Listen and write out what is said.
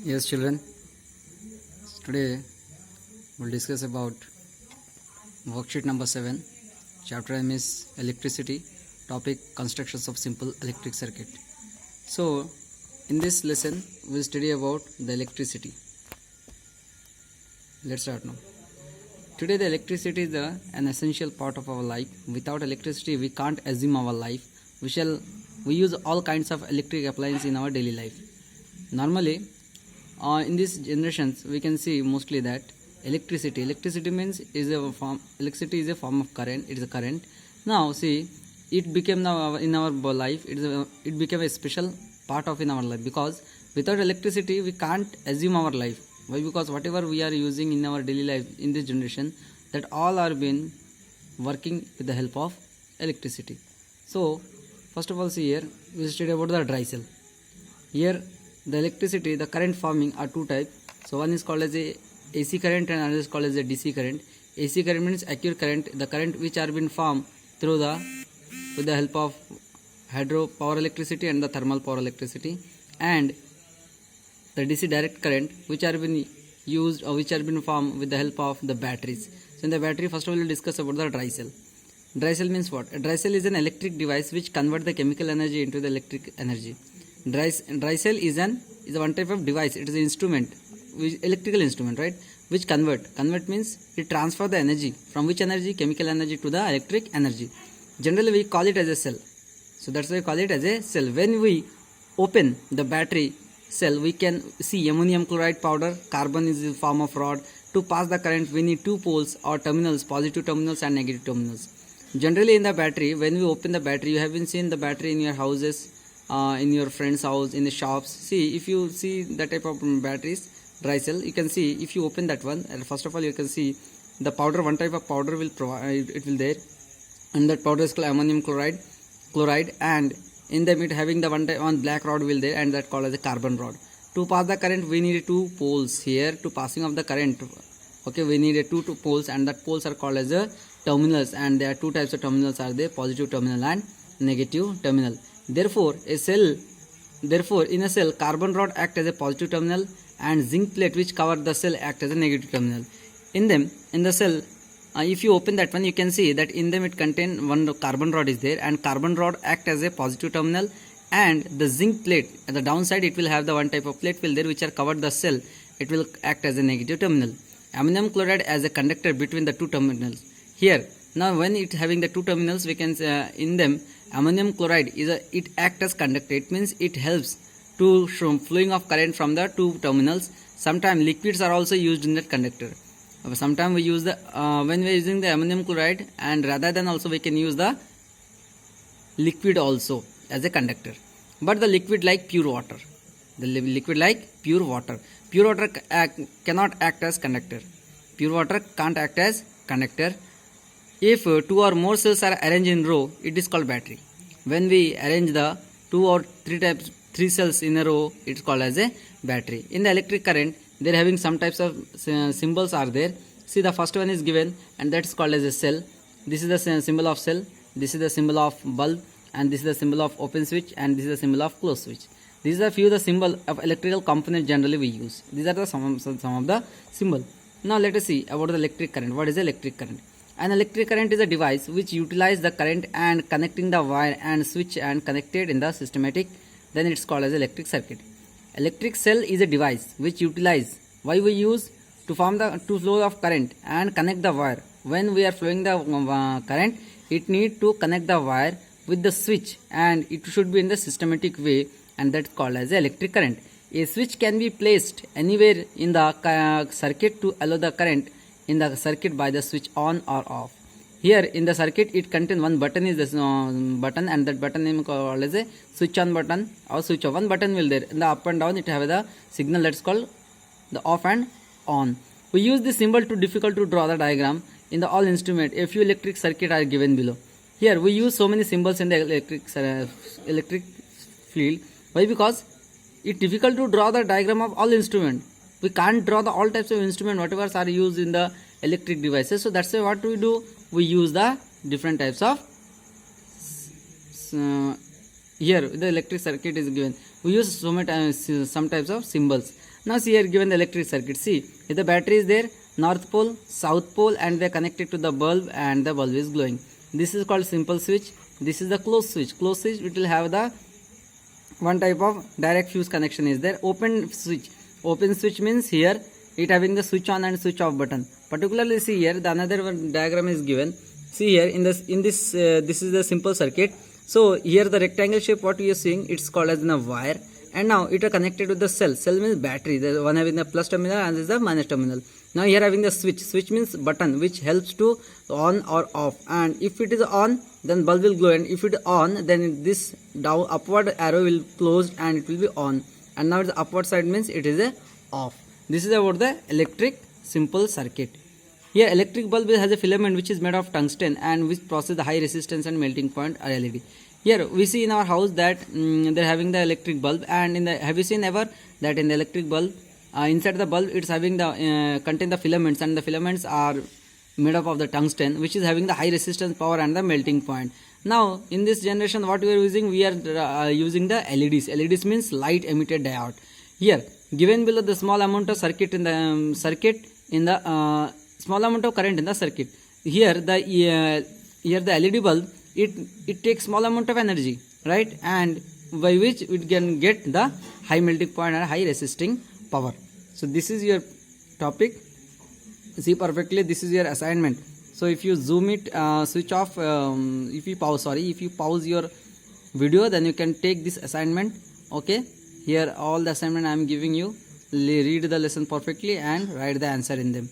Yes, children. Today we'll discuss about worksheet number 7. Chapter name is electricity. Topic constructions of simple electric circuit. So, in this lesson, we'll study about the electricity. Let's start now. Today, the electricity is an essential part of our life. Without electricity, we can't assume our life. We use all kinds of electric appliances in our daily life. Normally, in these generations, we can see mostly that electricity means electricity is a form of current. It is a current. Now, see, it became now in our life. It became a special part of in our life, because without electricity, we can't assume our life. Why? Because whatever we are using in our daily life in this generation, that all are been working with the help of electricity. So, first of all, see here, we study about the dry cell. Here, the electricity, the current forming are two types. So, one is called as a AC current and another is called as a DC current. AC current means acute current, the current which are been formed through with the help of hydro power electricity and the thermal power electricity, and the DC direct current which are been used or which are been formed with the help of the batteries. So in the battery, first of all, we will discuss about the dry cell. Dry cell means what? A dry cell is an electric device which convert the chemical energy into the electric energy. Dry cell is one type of device. It is an instrument, electrical instrument, right? Which convert means it transfer the energy from which energy? Chemical energy to the electric energy. Generally, we call it as a cell. So that's why we call it as a cell. When we open the battery cell, we can see ammonium chloride powder. Carbon is a form of rod. To pass the current, we need two poles or terminals, positive terminals and negative terminals. Generally, in the battery, when we open the battery, you have been seen the battery in your houses, in your friend's house, in the shops. See, if you see that type of batteries, dry cell, you can see if you open that one, and first of all, you can see the powder. One type of powder will provide, it will there, and that powder is called ammonium chloride, and in them it having the one black rod will there, and that called as a carbon rod. To pass the current, we need two poles here. To passing of the current, okay, we need two poles, and that poles are called as a terminals, and there are two types of terminals are there: positive terminal and negative terminal. Therefore, in a cell, carbon rod act as a positive terminal, and zinc plate which cover the cell act as a negative terminal. In the cell, if you open that one, you can see that in them it contain one carbon rod is there, and carbon rod act as a positive terminal, and the zinc plate at the downside, it will have the one type of plate will there which are covered the cell, it will act as a negative terminal. Ammonium chloride as a conductor between the two terminals. Here, now when it having the two terminals, we can in them ammonium chloride it act as conductor. It means it helps to show flowing of current from the two terminals. Sometimes liquids are also used in that conductor. Sometimes we use the when we are using the ammonium chloride, and rather than also we can use the liquid also as a conductor. But the liquid like pure water, pure water cannot act as conductor. Pure water can't act as conductor. If two or more cells are arranged in row, it is called battery. When we arrange the two or three cells in a row, it is called as a battery. In the electric current, they are having some types of symbols are there. See, the first one is given, and that is called as a cell. This is the symbol of cell. This is the symbol of bulb, and this is the symbol of open switch, and this is the symbol of close switch. These are few the symbol of electrical components generally we use. These are the some of the symbol. Now let us see about the electric current. What is electric current? An electric current is a device which utilizes the current and connecting the wire and switch and connected in the systematic. Then it's called as electric circuit. Electric cell is a device which utilize why we use to form the two flow of current and connect the wire. When we are flowing the current, it need to connect the wire with the switch, and it should be in the systematic way, and that's called as electric current. A switch can be placed anywhere in the circuit to allow the current in the circuit by the switch on or off. Here in the circuit, it contains one button is this button, and that button name called as a switch on button or switch off. One button will there in the up and down, it have the signal that's called the off and on. We use this symbol to difficult to draw the diagram. In the all instrument, a few electric circuit are given below. Here we use so many symbols in the electric field. Why? Because it's difficult to draw the diagram of all instrument. We can't draw the all types of instrument whatever are used in the electric devices. So that's why what we do, we use the different types of here the electric circuit is given. we use some types of symbols. Now see here given the electric circuit. See, if the battery is there, north pole, south pole, and they are connected to the bulb, and the bulb is glowing. This is called simple switch. This is the closed switch. Closed switch, it will have the one type of direct fuse connection is there. Open switch. Open switch means here it having the switch on and switch off button. Particularly see here the another one diagram is given. See here in this this is the simple circuit. So here the rectangle shape what we are seeing, it's called as a wire, and now it are connected with the cell. Cell means battery. The one having the plus terminal and this is the minus terminal. Now here having the switch. Switch means button which helps to on or off, and if it is on then bulb will glow, and if it is on then this down upward arrow will close and it will be on, and now the upward side means it is a off. This is about the electric simple circuit. Here electric bulb has a filament which is made of tungsten and which process the high resistance and melting point LED. Here we see in our house that they're having the electric bulb, and in the have you seen ever that in the electric bulb inside the bulb it's having the contain the filaments, and the filaments are made up of the tungsten which is having the high resistance power and the melting point. Now in this generation what we are using, we are using the LEDs. LEDs means light emitted diode. Here given below the small amount of circuit in the small amount of current in the circuit. Here the LED bulb it takes small amount of energy, right, and by which it can get the high melting point and high resisting power. So this is your topic. See perfectly, this is your assignment. So if you zoom it, switch off, if you pause your video, then you can take this assignment. Okay, here all the assignment I am giving you. Read the lesson perfectly and write the answer in them.